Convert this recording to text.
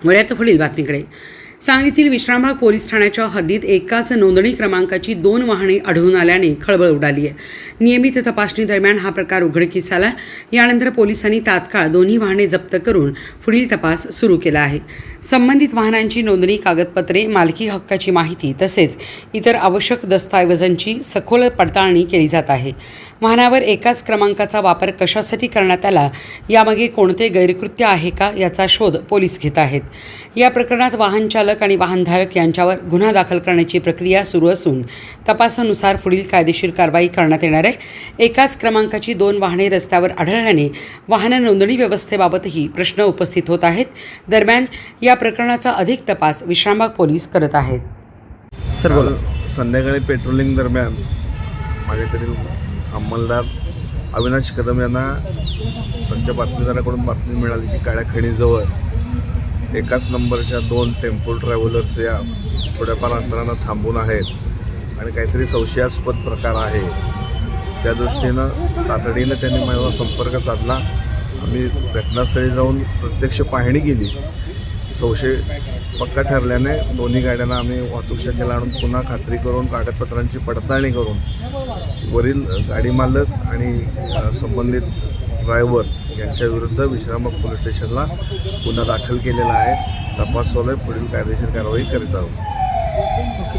वळ्यात पुढील बातमीकडे. सांगलीतील विश्रामबाग पोलीस ठाण्याच्या हद्दीत एकाच नोंदणी क्रमांकाची 2 वाहने आढळून आल्याने खळबळ उडाली आहे. नियमित तपासणी दरम्यान हा प्रकार उघडकीस आला. यानंतर पोलिसांनी तात्काळ दोन्ही वाहने जप्त करून पुढील तपास सुरू केला आहे. संबंधित वाहनांची नोंदणी, कागदपत्रे, मालकी हक्काची माहिती तसेच इतर आवश्यक दस्तऐवजांची सखोल पडताळणी केली जात आहे. वाहनावर एकाच क्रमांकाचा वापर कशासाठी करण्यात आला, यामागे कोणते गैरकृत्य आहे का याचा शोध पोलीस घेत आहेत. या प्रकरणात वाहन चालक आणि वाहनधारक यांच्यावर गुन्हा दाखल करण्याची प्रक्रिया सुरू असून तपासानुसार पुढील कायदेशीर कारवाई करण्यात येणार आहे. एकाच क्रमांकाची 2 वाहने रस्त्यावर आढळल्याने वाहन नोंदणी व्यवस्थेबाबतही प्रश्न उपस्थित होत आहेत. दरम्यान या प्रकरणाचा अधिक तपास विश्रामबाग पोलीस करत आहेत. सर बोला. संध्याकाळी पेट्रोलिंग दरम्यान माझ्याकडील अंमलदार अविनाश कदम यांना त्यांच्या बातमीदाराकडून बातमी मिळाली की काळ्या खणीजवळ एकाच नंबरच्या 2 टेम्पो ट्रॅव्हलर्स या थोड्याफार अंतरानं थांबून आहेत आणि काहीतरी संशयास्पद प्रकार आहे. त्या दृष्टीनं तातडीनं त्यांनी माझा संपर्क साधला. आम्ही घटनास्थळी जाऊन प्रत्यक्ष पाहणी केली. संशय पक्का ठरल्याने दोन्ही गाड्यांना आम्ही वाहतूक शाखेला आणून पुन्हा खात्री करून कागदपत्रांची पडताळणी करून वरील गाडी मालक आणि संबंधित ड्रायव्हर यांच्याविरुद्ध विश्रामबाग पोलीस स्टेशनला गुन्हा दाखल केलेला आहे. तपास चालू आहे. पुढील कायदेशीर कारवाई करीत आहोत.